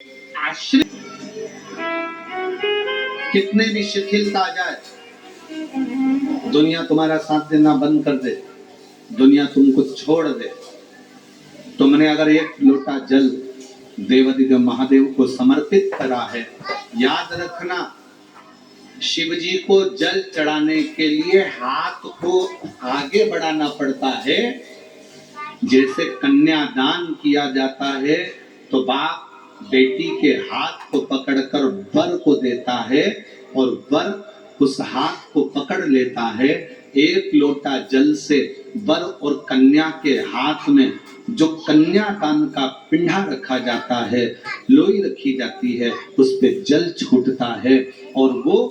आश्रित कितने भी शिथिलता आ जाए, दुनिया तुम्हारा साथ देना बंद कर दे, दुनिया तुमको छोड़ दे, तुमने अगर एक लोटा जल देवादिदेव महादेव को समर्पित करा है, याद रखना शिव जी को जल चढ़ाने के लिए हाथ को आगे बढ़ाना पड़ता है। जैसे कन्यादान किया जाता है तो बाप बेटी के हाथ को पकड़कर वर को देता है और वर उस हाथ को पकड़ लेता है। एक लोटा जल से वर और कन्या के हाथ में जो कन्यादान का पिंडा रखा जाता है, लोई रखी जाती है, उस पे जल छूटता है और वो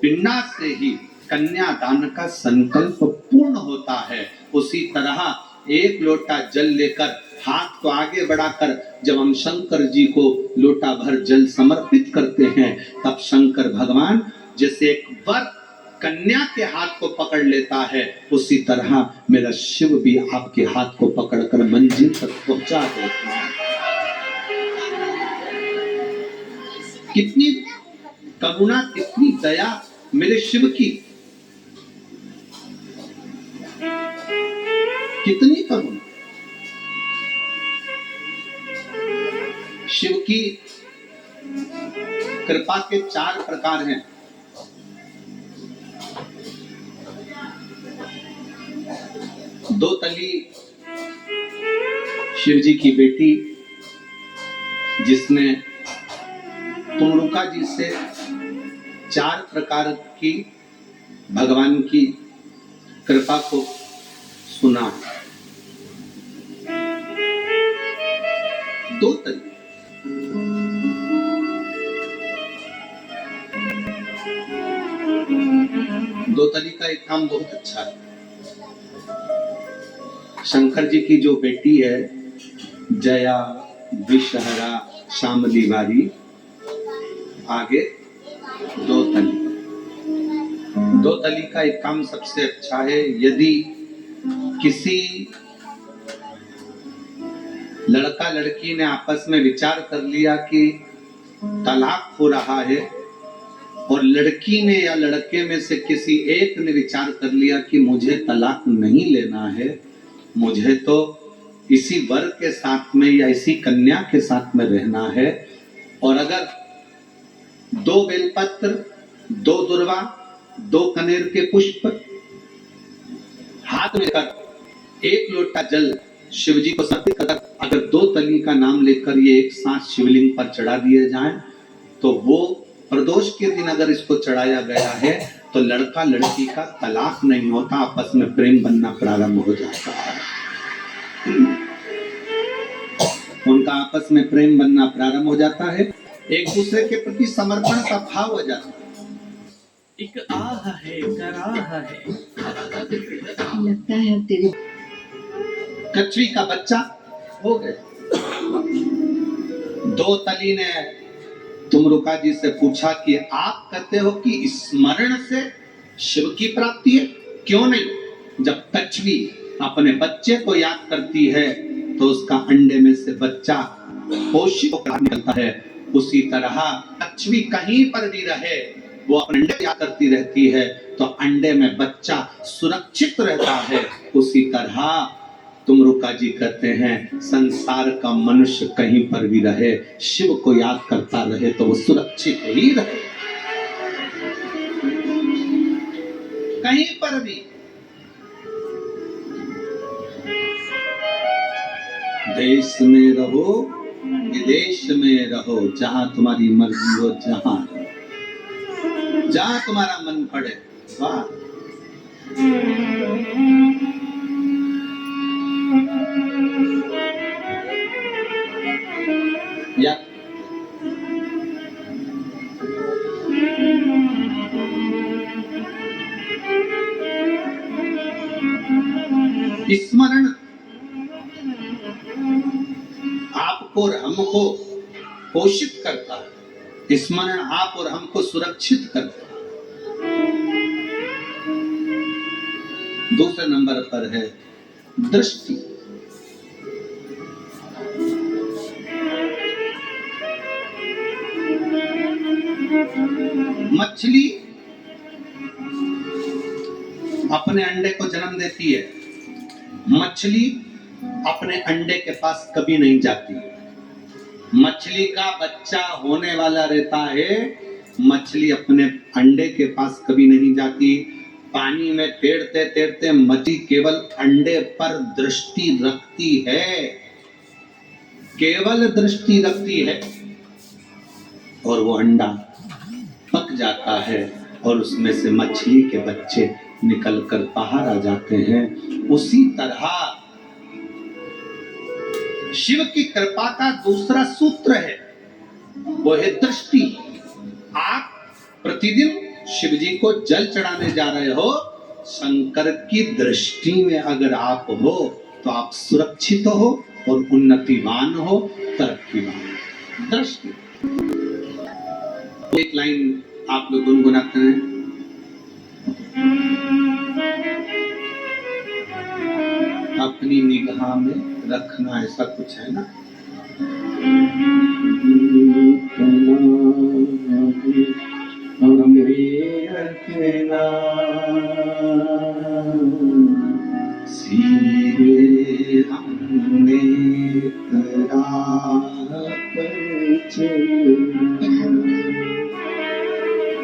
पिंडा से ही कन्यादान का संकल्प पूर्ण होता है। उसी तरह एक लोटा जल लेकर हाथ को आगे बढ़ाकर जब हम शंकर जी को लोटा भर जल समर्पित करते हैं, तब शंकर भगवान जैसे एक वर कन्या के हाथ को पकड़ लेता है, उसी तरह मेरा शिव भी आपके हाथ को पकड़कर मंजिल तक पहुंचा देता है। कितनी करुणा, कितनी दया मेरे शिव की, कितनी करुणा। शिव की कृपा के 4 प्रकार हैं। दो तली शिव जी की बेटी जिसने तुमरुका जी से 4 प्रकार की भगवान की कृपा को सुना। दो तली का एक काम बहुत अच्छा है। शंकर जी की जो बेटी है जया, विषहरा, शामली वाली, आगे दो तली का एक काम सबसे अच्छा है। यदि किसी लड़का लड़की ने आपस में विचार कर लिया कि तलाक हो रहा है और लड़की ने या लड़के में से किसी एक ने विचार कर लिया कि मुझे तलाक नहीं लेना है, मुझे तो इसी वर के साथ में या इसी कन्या के साथ में रहना है, और अगर 2 बेलपत्र, 2 दुर्वा, 2 कनेर के पुष्प हाथ में कर 1 लोटा जल शिव जी को समर्पित कर अगर 2 तली का नाम लेकर ये एक साथ शिवलिंग पर चढ़ा दिए जाएं, तो वो प्रदोष के दिन अगर इसको चढ़ाया गया है तो लड़का लड़की का तलाक नहीं होता, आपस में प्रेम बनना प्रारंभ हो जाता है। उनका आपस में प्रेम बनना प्रारंभ हो जाता है, एक दूसरे के प्रति समर्पण का भाव हो जाता है। एक आह है, कराह है, लगता है तेरे कछवी का बच्चा हो गया। 2 तली ने तुमरुका जी से पूछा कि आप कहते हो कि स्मरण से शिव की प्राप्ति है, क्यों नहीं? जब कछवी अपने बच्चे को याद करती है तो उसका अंडे में से बच्चा पोषित होकर निकलता है। उसी तरह कछवी कहीं पर भी रहे, वो अपने अंडे याद करती रहती है तो अंडे में बच्चा सुरक्षित रहता है। उसी तरह तुमरुका जी कहते हैं संसार का मनुष्य कहीं पर भी रहे, शिव को याद करता रहे तो वो सुरक्षित ही रहे। कहीं पर भी देश में रहो, विदेश में रहो, जहां तुम्हारी मर्जी हो, जहां तुम्हारा मन पड़े। वाह, या स्मरण आपको और हमको पोषित करता है, स्मरण आप और हमको सुरक्षित करता है। दूसरे नंबर पर है दृष्टि। मछली अपने अंडे को जन्म देती है, मछली अपने अंडे के पास कभी नहीं जाती है। मछली का बच्चा होने वाला रहता है, मछली अपने अंडे के पास कभी नहीं जाती। पानी में तैरते तैरते मछली केवल अंडे पर दृष्टि रखती है, केवल दृष्टि रखती है, और वो अंडा पक जाता है और उसमें से मछली के बच्चे निकलकर बाहर आ जाते हैं। उसी तरह शिव की कृपा का दूसरा सूत्र है, वो है दृष्टि। आप प्रतिदिन शिव जी को जल चढ़ाने जा रहे हो, शंकर की दृष्टि में अगर आप हो तो आप सुरक्षित हो और उन्नतिवान हो, तरक्कीवान। दृष्टि। एक लाइन आप लोग गुनगुनाते हैं, अपनी निगाह में रखना, ऐसा कुछ है ना। रखना सीधे हमने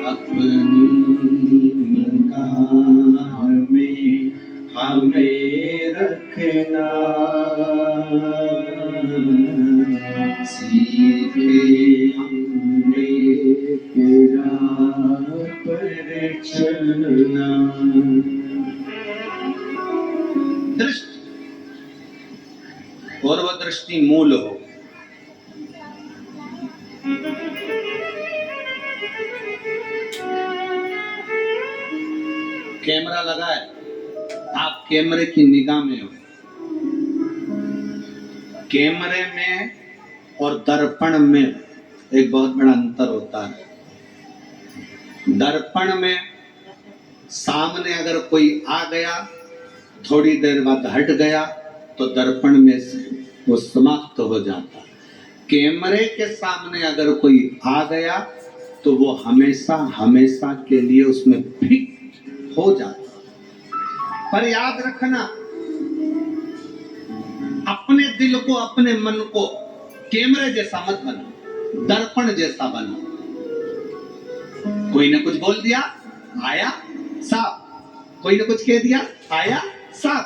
अपनी निगाह में हमें रखना, सीधे हमने तेरा पर चलना। दृष्टि, और वह दृष्टि मूल हो। कैमरा लगा है, आप कैमरे की निगाह में हो। कैमरे में और दर्पण में एक बहुत बड़ा अंतर होता है। दर्पण में सामने अगर कोई आ गया, थोड़ी देर बाद हट गया, तो दर्पण में से वो समाप्त हो जाता। कैमरे के सामने अगर कोई आ गया तो वो हमेशा हमेशा के लिए उसमें फिट हो जाता। पर याद रखना, अपने दिल को, अपने मन को कैमरे जैसा मत बनो, दर्पण जैसा बनो। कोई ने कुछ बोल दिया, आया साफ। कोई ने कुछ कह दिया, आया साफ।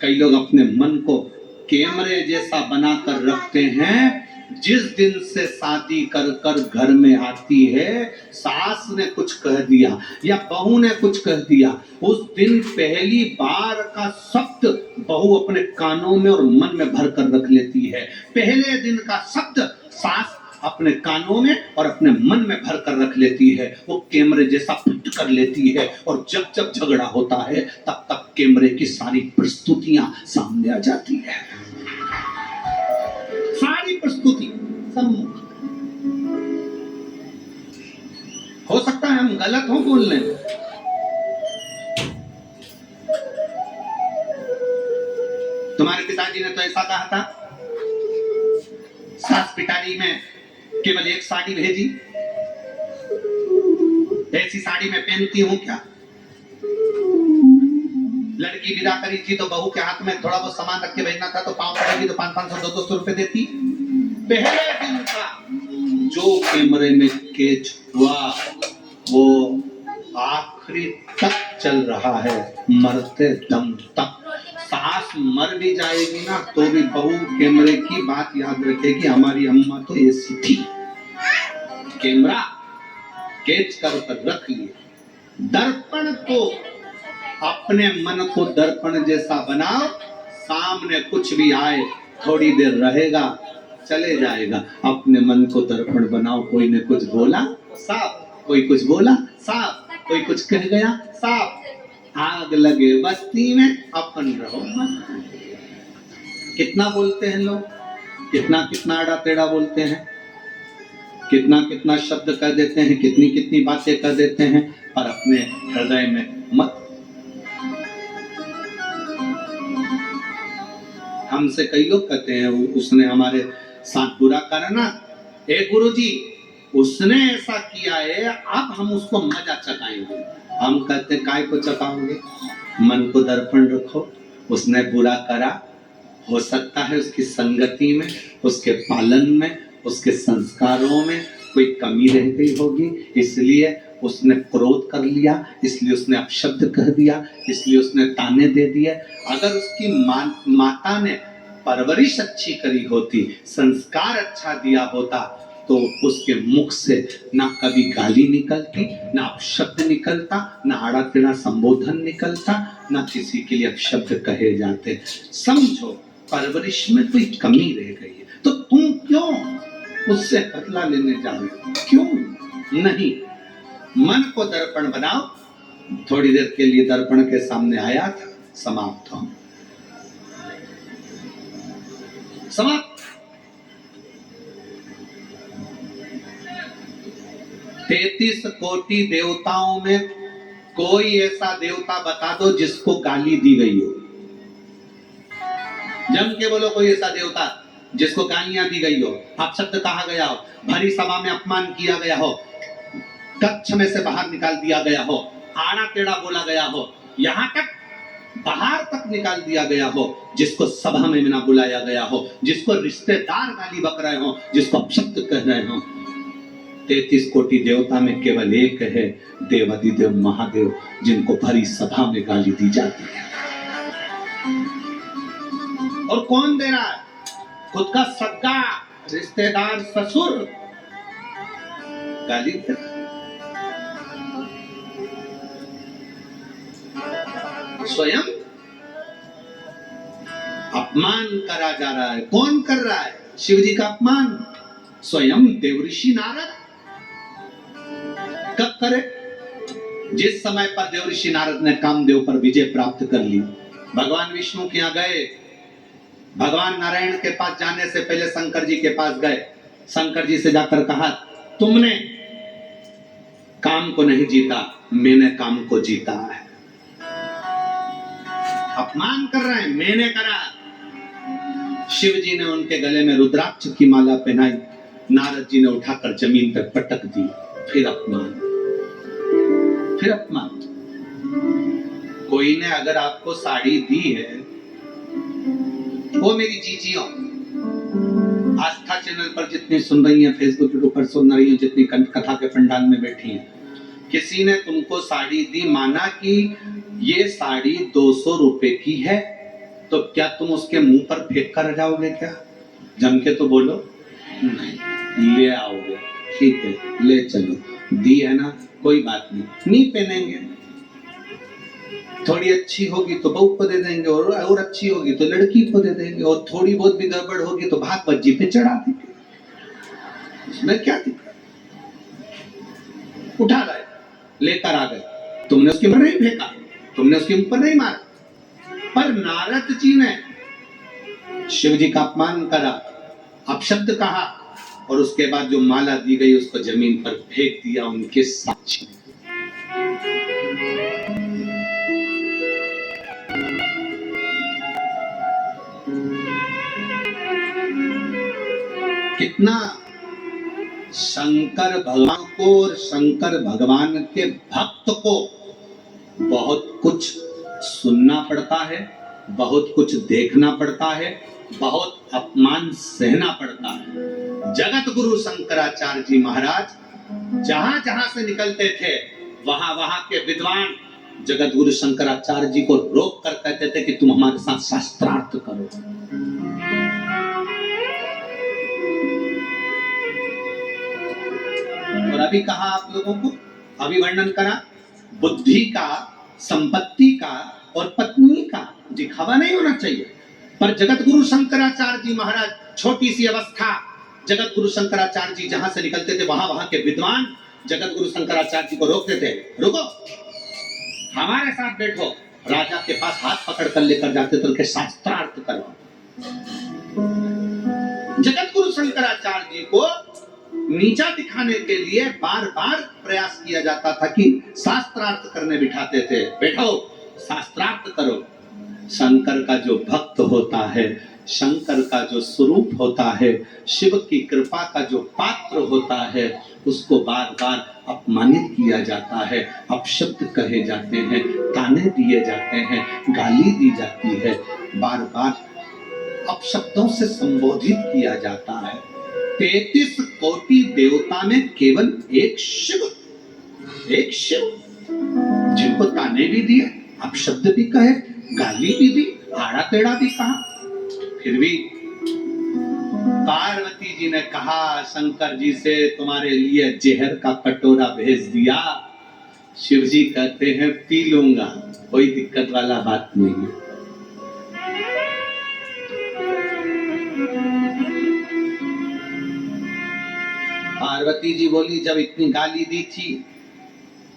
कई लोग अपने मन को कैमरे जैसा बनाकर रखते हैं। जिस दिन से शादी कर कर घर में आती है, सास ने कुछ कह दिया या बहू ने कुछ कह दिया, उस दिन पहली बार का शब्द बहू अपने कानों में और मन में भर कर रख लेती है। पहले दिन का शब्द सास अपने कानों में और अपने मन में भर कर रख लेती है। वो कैमरे जैसा फिट कर लेती है, और जब जब झगड़ा होता है तब तक कैमरे की सारी प्रस्तुतियां सामने आ जाती है। सारी प्रस्तुति हो सकता है हम गलत हो बोलने में। तुम्हारे पिताजी ने तो ऐसा कहा था, सास पिटारी में केवल एक साड़ी भेजी, ऐसी साड़ी मैं पहनती हूं क्या? लड़की विदा करी थी तो बहू के हाथ में थोड़ा बहुत सामान रख के भेजना था, तो पाँव पड़ेगी तो 500 200 रुपए देती। पहले दिन का जो कैमरे में कैच हुआ वो आखिरी तक चल रहा है, मरते दम तक। सास मर भी जाएगी ना तो भी बहू कैमरे की बात याद रखेगी, हमारी अम्मा तो ऐसी थी। कैमरा कैच कर रख लिया। दर्पण को, अपने मन को दर्पण जैसा बनाओ, सामने कुछ भी आए थोड़ी देर रहेगा, चले जाएगा। अपने मन को दर्पण बनाओ, कोई ने कुछ बोला साफ, कोई कुछ बोला साफ, कोई कुछ कह गया साफ। आग लगे बस्ती में अपन रहो। कितना बोलते हैं लोग, कितना कितना आड़ा टेढ़ा बोलते हैं, कितना कितना शब्द कर देते हैं, कितनी कितनी बातें कर देते हैं, पर अपने हृदय में मत। हमसे कई लोग कहते हैं उसने हमारे साथ बुरा करा ना, ए गुरुजी उसने ऐसा किया है, अब हम उसको मजा चखाएंगे। हम कहते काय को चखाओगे? मन को दर्पण रखो, उसने बुरा करा, हो सकता है उसकी संगति में, उसके पालन में, उसके संस्कारों में कोई कमी रह गई होगी, इसलिए उसने क्रोध कर लिया, इसलिए उसने अपशब्द कह दिया, इसलिए उसने ताने दे दिए। अगर उसकी माता ने परवरिश अच्छी करी होती, संस्कार अच्छा दिया होता, तो उसके मुख से ना कभी गाली निकलती, ना अपशब्द निकलता, ना आड़ा टेढ़ा संबोधन निकलता, ना किसी के लिए अपशब्द कहे जाते। समझो परवरिश में कोई कमी रह गई है, तो तुम क्यों उससे बदला लेने जा रहे हो? क्यों नहीं? मन को दर्पण बनाओ। थोड़ी देर के लिए दर्पण के सामने आया था, समाप्त हो, समाप्त। 33 कोटि देवताओं में कोई ऐसा देवता बता दो जिसको गाली दी गई हो। जम के बोलो कोई ऐसा देवता जिसको गालियां दी गई हो, अपशब्द कहा गया हो, भरी सभा में अपमान किया गया हो, कक्ष में से बाहर निकाल दिया गया हो, आड़ा टेढ़ा बोला गया हो, यहाँ तक बाहर तक निकाल दिया गया हो, जिसको सभा में ना बुलाया गया हो, जिसको रिश्तेदार गाली बक रहे हो, जिसको अपशब्द कह रहे हो। 33 कोटि देवता में केवल एक है देवाधिदेव महादेव, जिनको भरी सभा में गाली दी जाती है। और कौन दे रहा है? खुद का सगा रिश्तेदार ससुर गाली दे रहा है। स्वयं अपमान करा जा रहा है। कौन कर रहा है शिव जी का अपमान? स्वयं देवऋषि नारद। कब करे? जिस समय पर देवऋषि नारद ने कामदेव पर विजय प्राप्त कर ली, भगवान विष्णु के यहाँ गए, भगवान नारायण के पास जाने से पहले शंकर जी के पास गए, शंकर जी से जाकर कहा, तुमने काम को नहीं जीता, मैंने काम को जीता है। अपमान कर रहे हैं, मैंने करा। शिव जी ने उनके गले में रुद्राक्ष की माला पहनाई, नारद जी ने उठाकर जमीन पर पटक दी। फिर अपमान, फिर अपमान। कोई ने अगर आपको साड़ी दी है, वो मेरी जीजियों आस्था चैनल पर जितनी सुन रही हैं, फेसबुक यूट्यूब पर सुन रही हैं, जितनी कथा के पंडाल में बैठी हैं, किसी ने तुमको साड़ी दी, माना कि ये साड़ी 200 रुपए की है, तो क्या तुम उसके मुंह पर फेंक कर जाओगे? क्या जम के तो बोलो नहीं, ले आओगे, ठीक है ले चलो, दी है ना, कोई बात नहीं पहनेंगे। थोड़ी अच्छी होगी तो बहू को दे देंगे, और अच्छी होगी तो लड़की को दे देंगे, और थोड़ी बहुत भी गड़बड़ होगी तो भाग बज्जी पे चढ़ा देंगे। इसमें क्या दिक्कत? उठा गए, लेकर आ गए, तुमने उसके ऊपर नहीं फेंका, तुमने उसके ऊपर नहीं मारा। पर नारद जी ने शिव जी का अपमान करा, अपशब्द कहा, और उसके बाद जो माला दी गई उसको जमीन पर फेंक दिया उनके साक्षी। कितना शंकर भगवान को और शंकर भगवान के भक्त को बहुत कुछ सुनना पड़ता है, बहुत कुछ देखना पड़ता है, बहुत अपमान सहना पड़ता है। जगत गुरु शंकराचार्य जी महाराज जहां जहां से निकलते थे, वहां वहां के विद्वान जगत गुरु शंकराचार्य जी को रोक कर कहते थे कि तुम हमारे साथ शास्त्रार्थ करो। और अभी कहा आप लोगों को, अभी वर्णन करा, बुद्धि का, संपत्ति का और पत्नी का दिखावा नहीं होना चाहिए। पर जगत गुरु शंकराचार्य जी महाराज, छोटी सी अवस्था, जगत गुरु शंकराचार्य जी जहां से निकलते थे, वहां वहां के विद्वान जगत गुरु शंकराचार्य जी को रोकते थे, रुको हमारे साथ बैठो। राजा के पास हाथ पकड़ कर लेकर जाते थे, उनके शास्त्रार्थ करो। जगत गुरु शंकराचार्य जी को नीचा दिखाने के लिए बार बार प्रयास किया जाता था कि शास्त्रार्थ करने बिठाते थे, बैठो शास्त्रार्थ करो। शंकर का जो भक्त होता है, शंकर का जो स्वरूप होता है, शिव की कृपा का जो पात्र होता है, उसको बार बार अपमानित किया जाता है, अपशब्द कहे जाते हैं, ताने दिए जाते हैं, गाली दी जाती है, बार बार अपशब्दों से संबोधित किया जाता है। 33 कोटि देवता में केवल एक शिव जिनको ताने भी दिए, अपशब्द भी कहे, गाली भी दी, आड़ा टेढ़ा भी कहा, फिर भी पार्वती जी ने कहा शंकर जी से, तुम्हारे लिए जहर का कटोरा भेज दिया। शिव जी कहते हैं पी लूंगा, कोई दिक्कत वाला बात नहीं है। पार्वती जी बोली, जब इतनी गाली दी थी,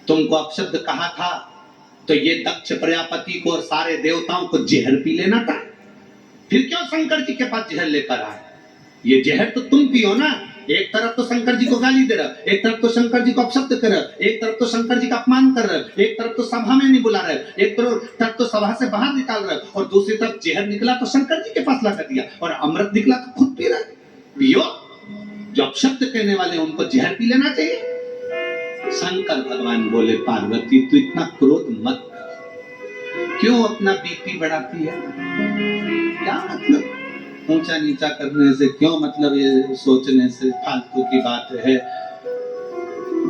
तुमको अपशब्द कहा था, तो ये दक्ष प्रजापति को और सारे देवताओं को जहर पी लेना था। फिर क्यों शंकर जी के पास जहर लेकर आए? ये जहर तो तुम पियो ना। एक तरफ तो शंकर जी को गाली दे रहा, एक तरफ तो शंकर जी को अपशब्द कर रहा, एक तरफ तो शंकर जी का अपमान कर रहा, एक तरफ तो सभा में नहीं बुला रहे, एक तरफ तो सभा से बाहर निकाल रहे, और दूसरी तरफ जहर निकला तो शंकर जी के पास ला कर दिया, और अमृत निकला तो खुद पी रहा। पियो, जो अपशब्द कहने वाले उनको जहर पी लेना चाहिए। शंकर भगवान बोले, पार्वती तू इतना क्रोध मत कर, क्यों अपना बीपी बढ़ाती है? क्या मतलब ऊंचा नीचा करने से, क्यों मतलब ये सोचने से? फालतू की बात है।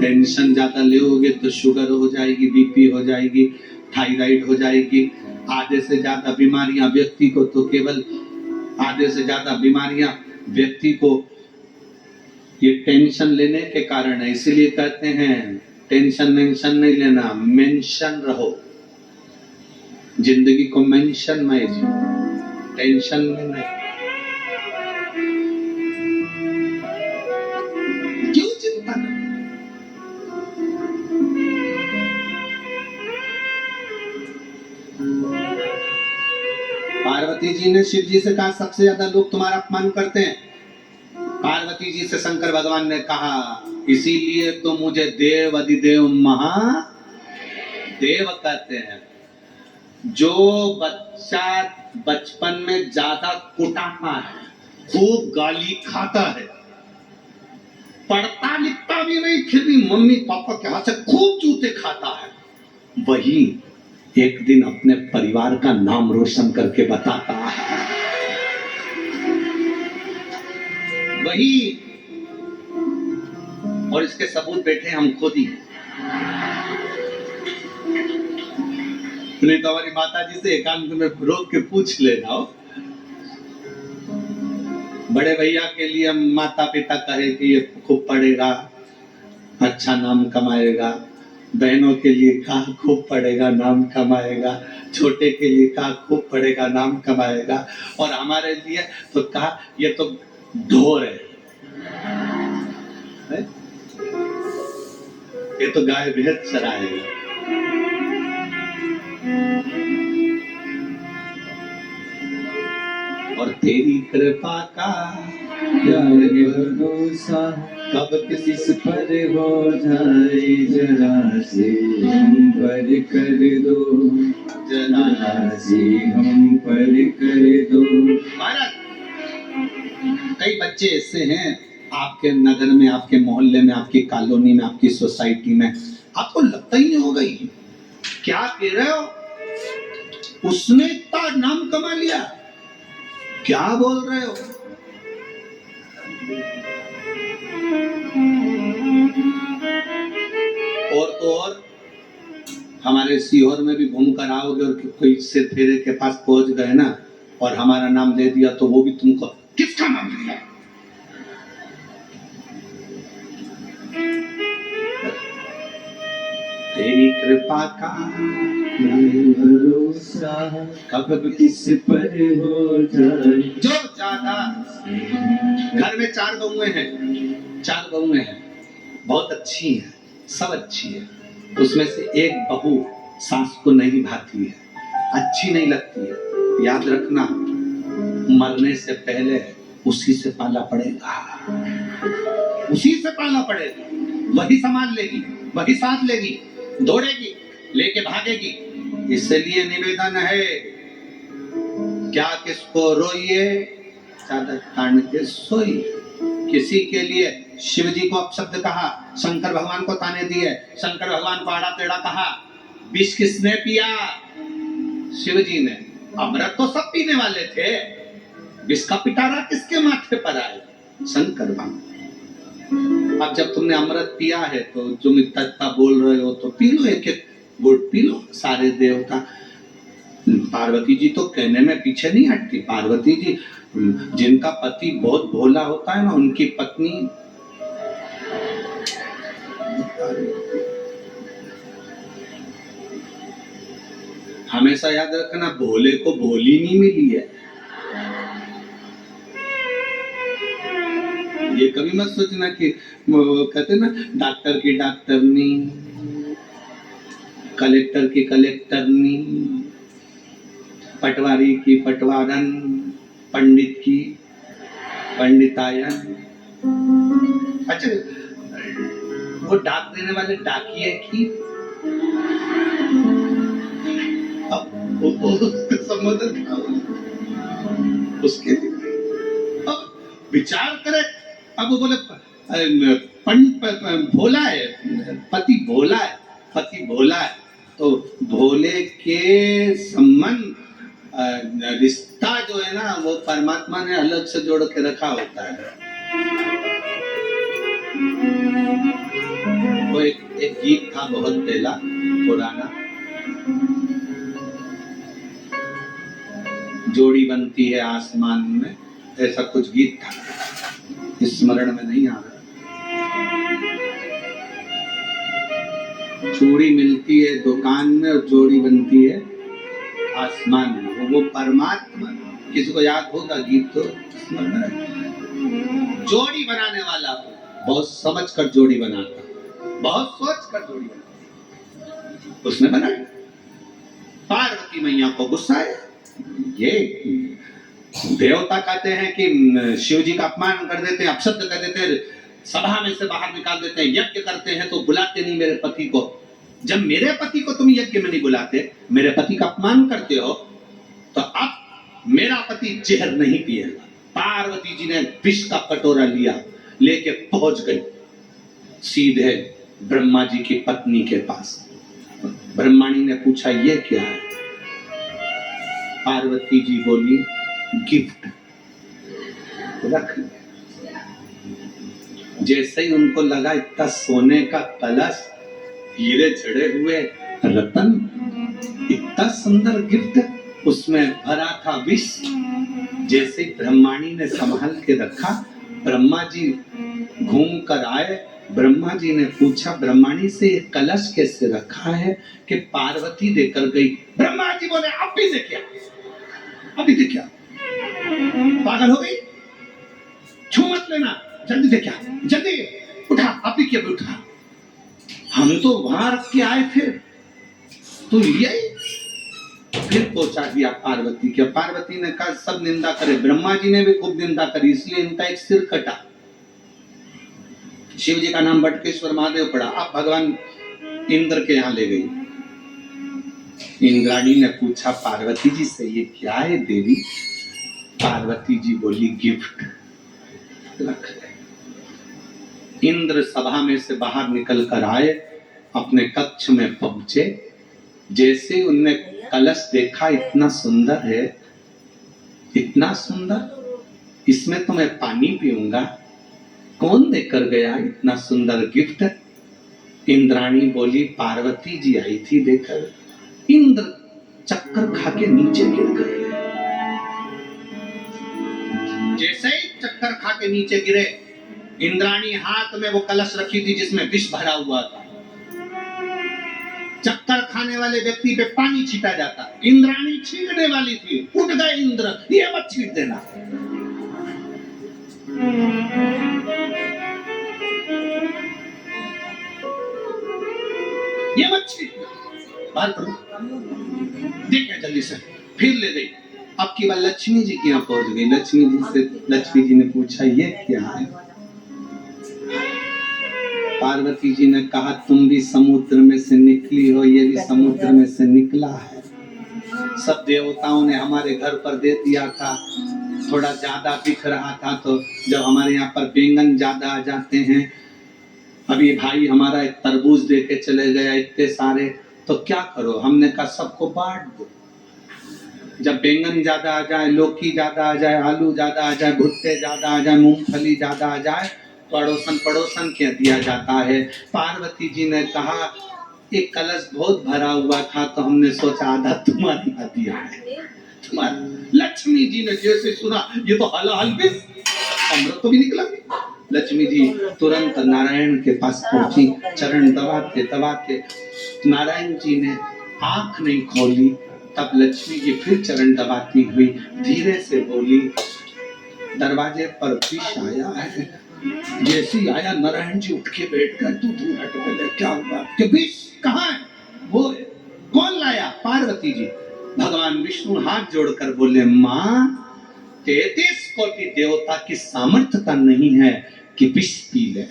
टेंशन ज्यादा लोगे तो शुगर हो जाएगी, बीपी हो जाएगी, थायराइड हो जाएगी, आधे से ज्यादा बीमारियां व्यक्ति को, तो केवल आधे से ज्यादा बीमारियां व्यक्ति को ये टेंशन लेने के कारण है। इसीलिए कहते हैं टेंशन नहीं लेना, मेंशन रहो, जिंदगी को मेंशन में जियो, टेंशन में नहीं। क्यों चिंता करें? पार्वती जी ने शिव जी से कहा, सबसे ज्यादा लोग तुम्हारा अपमान करते हैं। पार्वती जी से शंकर भगवान ने कहा, इसीलिए तो मुझे देव अधिदेव महादेव कहते हैं। जो बच्चा बचपन में ज्यादा कुटाता है, खूब गाली खाता है, पढ़ता लिखता भी नहीं, फिर भी मम्मी पापा के हाथ से खूब जूते खाता है, वही एक दिन अपने परिवार का नाम रोशन करके बताता है। वही, और इसके सबूत बैठे हम खुद ही। नहीं तो हमारी माता जी से एकांत में रोक के पूछ लेना हो। बड़े भैया के लिए माता पिता कहे कि ये खूब पढ़ेगा, अच्छा नाम कमाएगा, बहनों के लिए कहा खूब पढ़ेगा, नाम कमाएगा, छोटे के लिए कहा खूब पढ़ेगा, नाम कमाएगा, और हमारे लिए तो कहा ये तो ढोर है, ये तो गाय भैंस चराएगा। और तेरी कृपा का क्या भरोसा, कब किस पर हो जाए, जरा से हम पर कर दो, जरा से हम पर कर दो। महाराज, कई बच्चे ऐसे हैं आपके नगर में, आपके मोहल्ले में, आपकी कॉलोनी में, आपकी सोसाइटी में, आपको लगता ही नहीं होगा ये क्या कह रहे हो, उसने इतना नाम कमा लिया, क्या बोल रहे हो? और तो और हमारे सीहोर में भी घूम कर आओगे और कोई सिर फेरे के पास पहुंच गए ना, और हमारा नाम दे दिया, तो वो भी तुमको किसका नाम दिया? तेरी कृपा का भरोसा, कब किस पर हो जाए। जो ज्यादा, घर में 4 बहुएं हैं, 4 बहुएं हैं, बहुत अच्छी हैं, सब अच्छी है, उसमें से एक बहू सास को नहीं भाती है, अच्छी नहीं लगती है। याद रखना, मरने से पहले उसी से पाला पड़ेगा, उसी से पाला पड़ेगा, वही संभाल लेगी, वही साथ लेगी, दौड़ेगी, लेके भागेगी। इसलिए निवेदन है क्या किसको रोइए, चादर तान के सोइए। किसी के लिए शिव जी को अपशब्द कहा, शंकर भगवान को ताने दिए, शंकर भगवान को आड़ा टेढ़ा कहा। विष किसने पिया? शिव जी ने। अमृत तो सब पीने वाले थे, विष का पिटारा किसके माथे पर आए? शंकर भगवान। अब जब तुमने अमृत पिया है तो तुम इतना बोल रहे हो तो पी लो, एक एक गुट पी लो। सारे देवता, पार्वती जी तो कहने में पीछे नहीं हटती। पार्वती जी जिनका पति बहुत भोला होता है ना, उनकी पत्नी हमेशा याद रखना, भोले को भोली नहीं मिली है। ये कभी मत सोचना कि वो कहते ना, डॉक्टर की डॉक्टरनी, कलेक्टर की कलेक्टरनी, पटवारी की पटवारन, पंडित की पंडितायन। अच्छा, वो डाक देने वाले डाकिए की, अब उसका संबोधन था उसके लिए। अब विचार करे, अब वो बोले भोला है, पति भोला है, पति भोला है, तो भोले के संबंध रिश्ता जो है ना, वो परमात्मा ने अलग से जोड़ के रखा होता है। वो एक गीत था बहुत पहला पुराना, जोड़ी बनती है आसमान में, ऐसा कुछ गीत था, स्मरण में नहीं आ रहा। चूड़ी मिलती है दुकान में और जोड़ी बनती है आसमान में। वो परमात्मा, किसी को याद होगा गीत तो स्मरण में। जोड़ी बनाने वाला बहुत समझ कर जोड़ी बनाता, बहुत सोच कर जोड़ी बनाता, उसने बनाया। पार्वती मैया को गुस्सा है। ये देवता कहते हैं कि शिव जी का अपमान कर देते हैं, अपशब्द कर देते हैं, सभा में से बाहर निकाल देते हैं। यज्ञ करते हैं तो बुलाते नहीं मेरे पति को। जब मेरे पति को तुम यज्ञ में नहीं बुलाते, मेरे पति का अपमान करते हो, तो अब मेरा पति जहर नहीं पिएगा। पार्वती जी ने विष का कटोरा लिया, लेके पहुंच गई सीधे ब्रह्मा जी की पत्नी के पास। ब्रह्माणी ने पूछा ये क्या है? पार्वती जी बोली गिफ्ट रख। जैसे ही उनको लगा इतना सोने का कलश, हीरे जड़े हुए रतन, इतना सुंदर गिफ्ट, उसमें भरा था विष। जैसे ब्रह्माणी ने संभाल के रखा, ब्रह्मा जी घूम कर आए। ब्रह्मा जी ने पूछा ब्रह्माणी से ये कलश कैसे रखा है? कि पार्वती देकर गई। ब्रह्मा जी बोले अब भी देखिए, अभी देखिए, पागल हो गई, छू मत लेना, जल्दी देखिए, जल्दी उठा, अभी क्या उठा, हम तो वहां रख के आए थे, तो यही। फिर पहुंचा दिया पार्वती के। पार्वती ने कहा सब निंदा करे, ब्रह्मा जी ने भी खूब निंदा करी, इसलिए इनका एक सिर कटा। शिव जी का नाम बटकेश्वर महादेव पड़ा। अब भगवान इंद्र के यहाँ ले गई। इंद्राणी ने पूछा पार्वती जी से ये क्या है देवी? पार्वती जी बोली गिफ्ट रख ले। इंद्र सभा में से बाहर निकल कर आए, अपने कक्ष में पहुंचे। जैसे उनने कलश देखा, इतना सुंदर है, इतना सुंदर, इसमें तो मैं पानी पीऊंगा। कौन देकर गया इतना सुंदर गिफ्ट? इंद्राणी बोली पार्वती जी आई थी देकर। इंद्र चक्कर खा के नीचे गिर गए। जैसे ही चक्कर खा के नीचे गिरे, इंद्राणी हाथ में वो कलश रखी थी जिसमें विष भरा हुआ था। चक्कर खाने वाले व्यक्ति पे पानी छीटा जाता, इंद्राणी छीटने वाली थी, उठ गए इंद्र, ये मत छीट देना। ये मत छीटना, बाहर करो, देखिए जल्दी से। फिर ले गई। अब की बार लक्ष्मी जी के यहाँ पहुंच गई। लक्ष्मी जी ने पूछा ये क्या है? पार्वती जी ने कहा तुम भी समुद्र में से निकली हो, ये भी समुद्र में से निकला है। सब देवताओं ने हमारे घर पर दे दिया था। थोड़ा ज्यादा दिख रहा था तो जब हमारे यहाँ पर बैंगन ज्यादा आ जाते हैं, अभी भाई हमारा एक तरबूज दे के चले गया इतने सारे, तो क्या करो, हमने कहा सबको बांट दो। जब बैंगन ज्यादा आ जाए, लौकी ज्यादा आ जाए, आलू ज्यादा आ जाए, भुट्टे ज्यादा आ जाए, मूंगफली ज्यादा आ जाए, तो अड़ोसन पड़ोसन के दिया जाता है। पार्वती जी ने कहा एक कलश बहुत भरा हुआ था तो हमने सोचा आधा तुम्हारे यहाँ दिया है। तुम्हारे लक्ष्मी जी ने जैसे सुना ये तो हलाल भी, अमृत तो भी निकला। लक्ष्मी जी तुरंत नारायण के पास पहुंची, चरण दबाते दबाते नारायण जी ने आंख नहीं खोली, तब लक्ष्मी जी फिर चरण दबाती हुई धीरे से बोली, दरवाजे पर विष आया है। जैसे ही आया नारायण जी उठ के बैठ गए, तू हट पहले, क्या हुआ? कि विष कहाँ है? वो कौन लाया? पार्वती जी। भगवान विष्णु हाथ जोड़कर बोले, माँ 33 कोटि देवता की सामर्थ्यता नहीं है कि विष पी ले।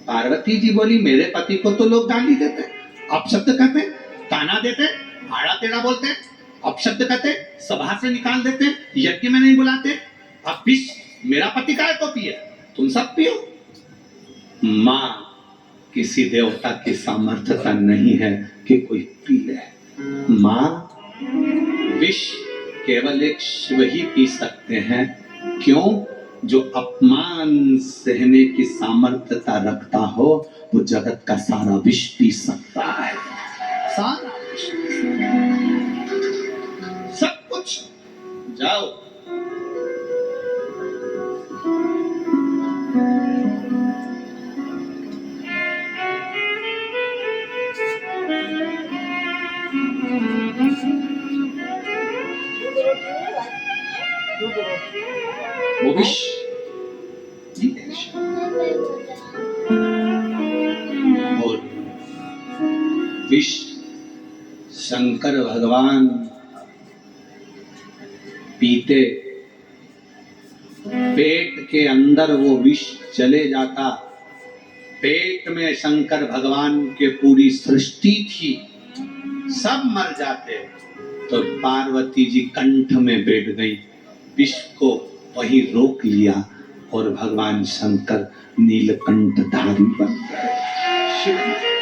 पार्वती जी बोली, मेरे पति को तो लोग गाली देते, अपशब्द कहते, ताना देते, आड़ा टेढ़ा बोलते, अपशब्द कहते, सभा से निकाल देते, यज्ञ में नहीं बुलाते। अब विष मेरा पति काय को पिए? तुम सब पियो। माँ किसी देवता की सामर्थ्यता नहीं है कि कोई पी ले। माँ विष केवल एक शिव ही पी सकते हैं। क्यों? जो अपमान सहने की सामर्थ्यता रखता हो वो जगत का सारा विष पी सकता है। सारा सब कुछ। जाओ। वो विष और विष शंकर भगवान पीते, पेट के अंदर वो विष चले जाता। पेट में शंकर भगवान के पूरी सृष्टि थी, सब मर जाते, तो पार्वती जी कंठ में बैठ गई, विष को वही रोक लिया और भगवान शंकर नीलकंठधारी बन गए।